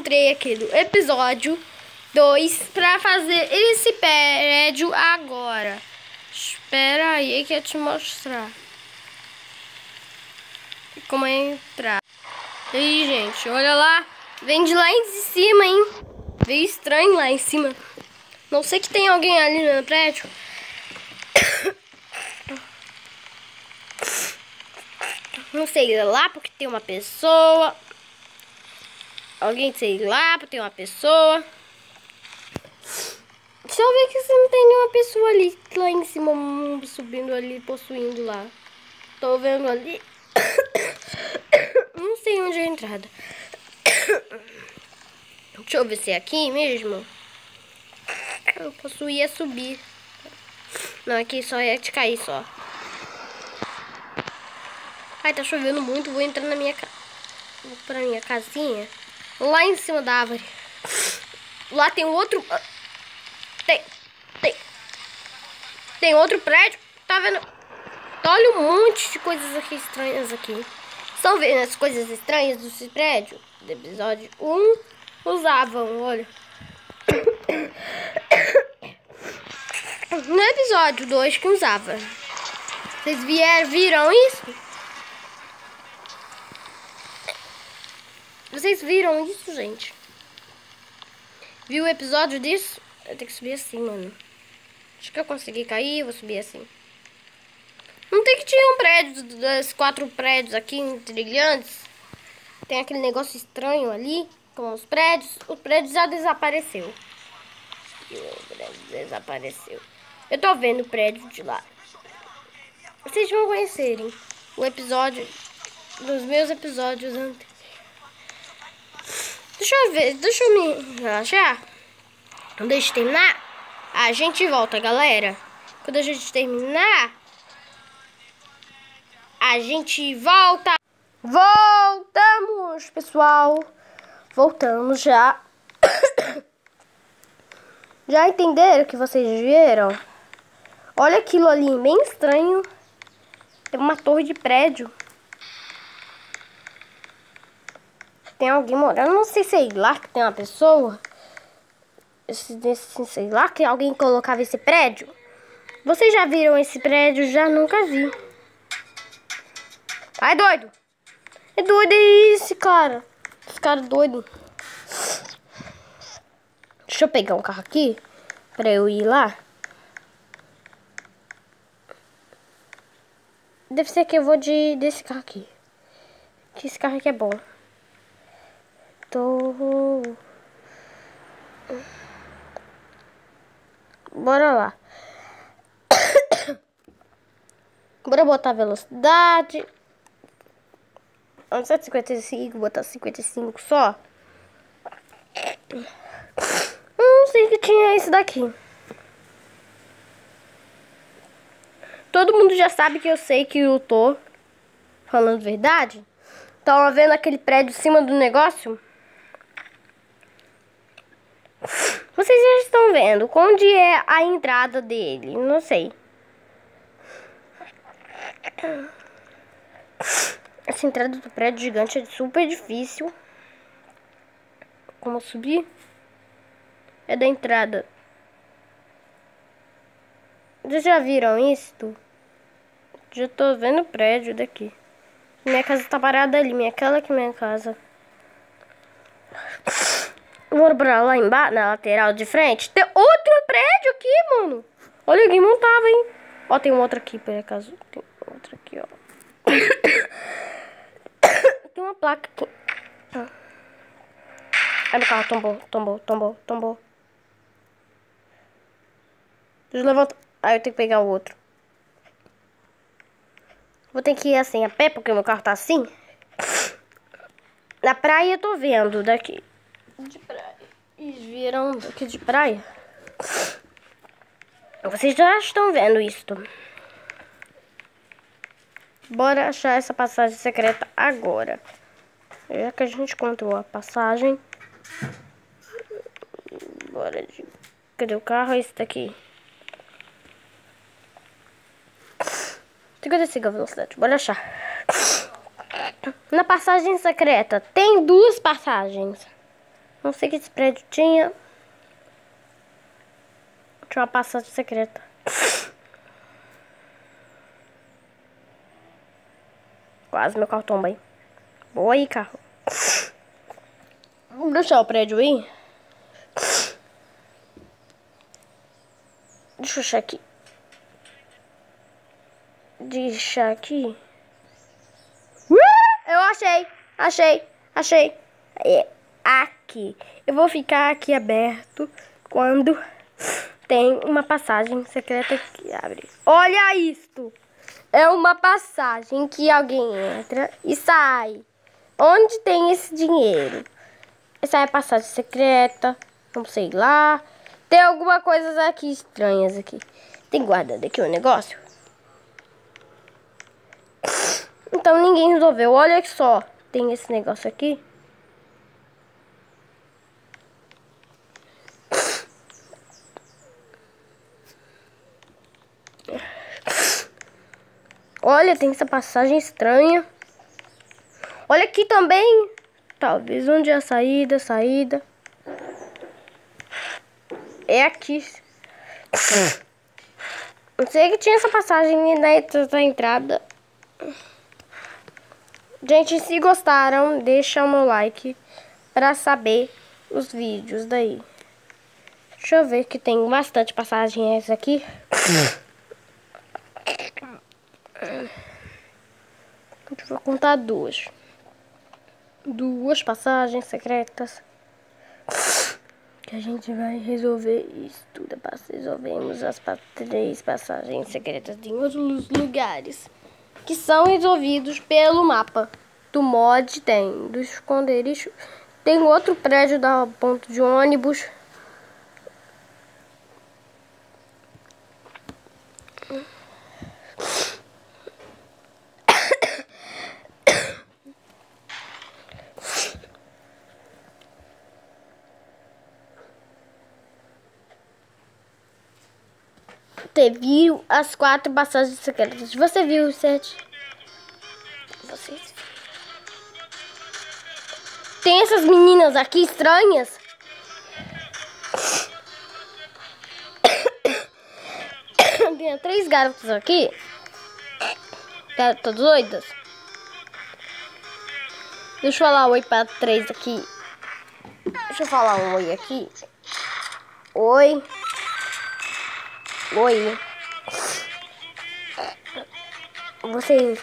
encontrei aqui no episódio 2 pra fazer esse prédio agora. Espera aí que eu te mostrar como é entrar. E aí, gente, olha lá. Vem de lá em cima, hein? Veio estranho lá em cima. Não sei que tem alguém ali no prédio. Não sei lá porque tem uma pessoa. Alguém sei lá porque tem uma pessoa. Deixa eu ver que se não tem nenhuma pessoa ali lá em cima subindo ali, possuindo lá. Tô vendo ali. Não sei onde é a entrada. Deixa eu ver se é aqui mesmo. Eu posso ir a subir. Não, aqui só é de cair só. Ai, tá chovendo muito. Vou entrar na minha casa. Vou pra minha casinha. Lá em cima da árvore. Lá tem outro. Tem outro prédio. Tá vendo? Olha um monte de coisas aqui estranhas aqui. Estão vendo as coisas estranhas desse prédio? Do episódio 1 usavam, olha. No episódio 2 que usava. Vocês viram isso? Vocês viram isso, gente? Viu o episódio disso? Eu tenho que subir assim, mano. Acho que eu consegui cair, vou subir assim. Não tem que tinha um prédio, das 4 prédios aqui, trilhantes. Tem aquele negócio estranho ali, com os prédios. O prédio já desapareceu. O prédio desapareceu. Eu tô vendo o prédio de lá. Vocês vão conhecerem o episódio dos meus episódios antes. Deixa eu ver, deixa eu me relaxar. Deixa eu terminar. A gente volta, galera. Quando a gente terminar, a gente volta. Voltamos, pessoal. Voltamos já. Já entenderam o que vocês viram? Olha aquilo ali, bem estranho. Tem uma torre de prédio. Tem alguém morando, não sei, sei lá, que tem uma pessoa. Sei lá, que alguém colocava esse prédio. Vocês já viram esse prédio? Já nunca vi. Ai, doido. É doido esse cara. Esse cara é doido. Deixa eu pegar um carro aqui pra eu ir lá. Deve ser que eu vou desse carro aqui. Que esse carro aqui é bom. Bora lá. Bora botar a velocidade. 155, botar 55 só. Não sei que tinha isso daqui. Todo mundo já sabe que eu sei que eu tô falando verdade. Estão vendo aquele prédio em cima do negócio? Vocês já estão vendo onde é a entrada dele? Não sei. Essa entrada do prédio gigante é super difícil. Como subir? É da entrada. Vocês já viram isso? Já tô vendo o prédio daqui. Minha casa tá parada ali. Aquela que é minha casa. Bora pra lá embaixo, na lateral de frente. Tem outro prédio aqui, mano. Olha, alguém montava, hein? Ó, tem um outro aqui, por acaso. Tem outro aqui, ó. Tem uma placa aqui. Ai, meu carro tombou. Deixa eu levantar. Aí eu tenho que pegar o outro. Vou ter que ir assim a pé, porque meu carro tá assim. Na praia eu tô vendo daqui. De praia. E viram daqui de praia? Vocês já estão vendo isso. Bora achar essa passagem secreta agora. Já que a gente encontrou a passagem. Bora de... Cadê o carro? Esse daqui. 55 a velocidade. Bora achar. Na passagem secreta tem 2 passagens. Não sei que esse prédio tinha. Tinha uma passagem secreta. Quase meu carro tomba aí. Boa aí, carro. Vamos deixar o prédio aí. Deixa eu achar aqui. Deixa aqui. Eu achei. É aqui. Eu vou ficar aqui aberto quando tem uma passagem secreta que abre. Olha isto. É uma passagem que alguém entra e sai. Onde tem esse dinheiro? Essa é a passagem secreta. Não sei lá. Tem alguma coisa aqui estranhas aqui. Tem guardado aqui um negócio. Então ninguém resolveu. Olha só. Tem esse negócio aqui. Olha, tem essa passagem estranha. Olha aqui também. Talvez onde é a saída. É aqui. Não sei que tinha essa passagem da entrada. Gente, se gostaram, deixa o meu like pra saber os vídeos daí. Deixa eu ver que tem bastante passagens aqui. Eu vou contar duas. Duas passagens secretas. Que a gente vai resolver isso tudo. Resolvemos as 3 passagens secretas em outros lugares. Que são resolvidos pelo mapa. Do mod tem. Do esconderijo. Tem outro prédio da ponto de ônibus. Você viu as 4 passagens secretas? Você viu os 7? Vocês viram? Tem essas meninas aqui estranhas. Tem 3 garotas aqui. Garotas doidas. Deixa eu falar oi para 3 aqui. Deixa eu falar um oi aqui. Oi. Oi. Vocês.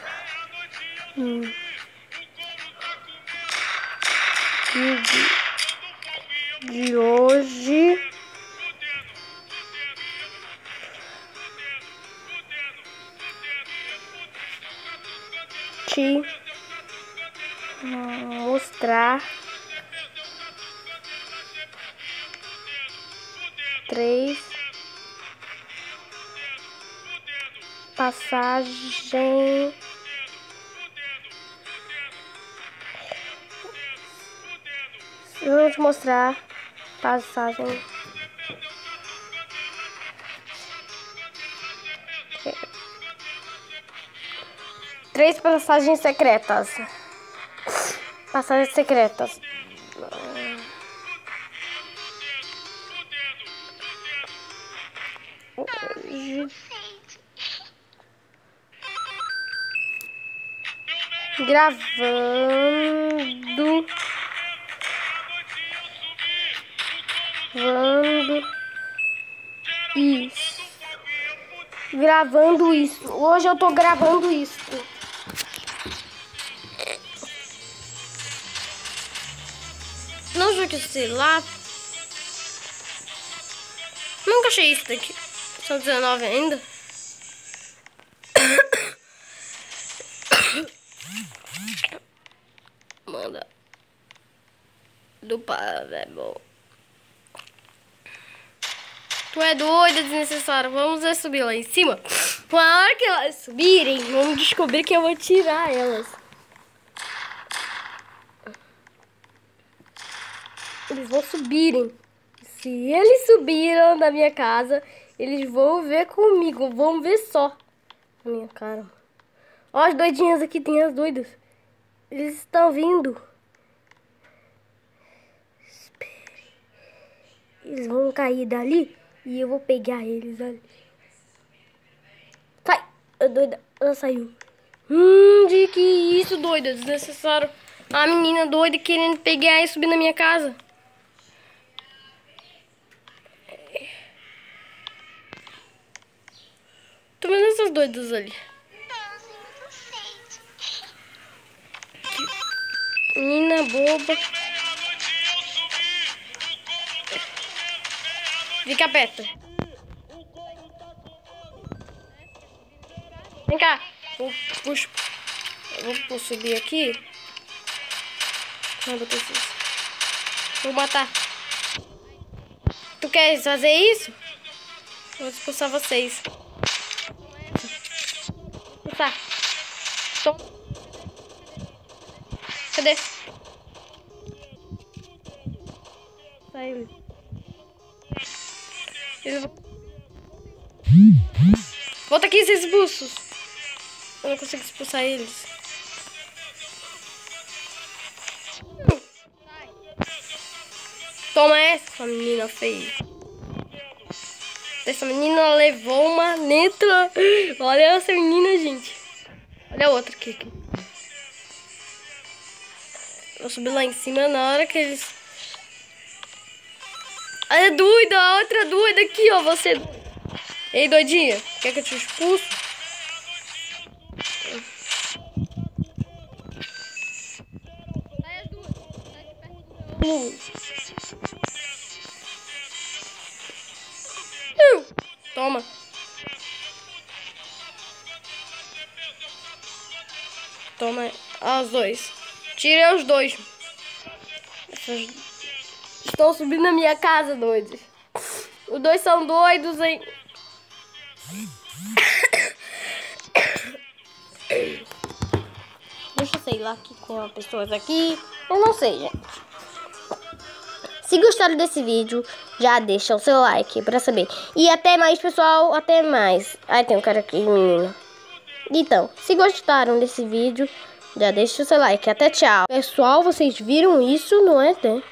De hoje. Te mostrar 3 passagem vou te mostrar passagem 3 passagens secretas. Passagens secretas. Gravando isso. Gravando isso. Hoje eu tô gravando isso. Não sei o que, sei lá. Nunca achei isso daqui. São 19 ainda. Manda. Do Pavel. Tu é doida, desnecessário. Vamos subir lá em cima. Na hora que elas subirem, vamos descobrir que eu vou tirar elas. Eles vão subirem. Se eles subiram da minha casa, eles vão ver comigo. Vão ver só a minha cara. Ó, as doidinhas aqui, tem as doidas. Eles estão vindo. Espera. Eles vão cair dali e eu vou pegar eles ali. Cai! A doida, ela saiu. De que isso, doida? Desnecessário. A menina doida querendo pegar e subir na minha casa. Tô vendo essas doidas ali. Menina boba. Fica perto. Vem cá. Puxa. Eu vou subir aqui. Vou matar. Tu quer fazer isso? Eu vou expulsar vocês. Tá. Cadê? Saiu. Volta aqui, esses expulsos. Eu não consigo expulsar eles. Toma essa, menina feia. Essa menina levou uma letra. Olha essa menina, gente. Olha a outra aqui. Vou subir lá em cima na hora que eles... Olha, doida, a outra doida aqui, ó. Você... Ei, doidinha, quer que eu te expulso? Toma. Toma os dois. Tirei os dois. Estão subindo na minha casa, doidos. Os dois são doidos, hein? Deixa eu sei lá que tem uma pessoa aqui. Eu não sei, gente. Se gostaram desse vídeo, já deixa o seu like pra saber. E até mais, pessoal. Até mais. Ai, tem um cara aqui, menino. Então, se gostaram desse vídeo, já deixa o seu like. Até tchau. Pessoal, vocês viram isso, não é, né?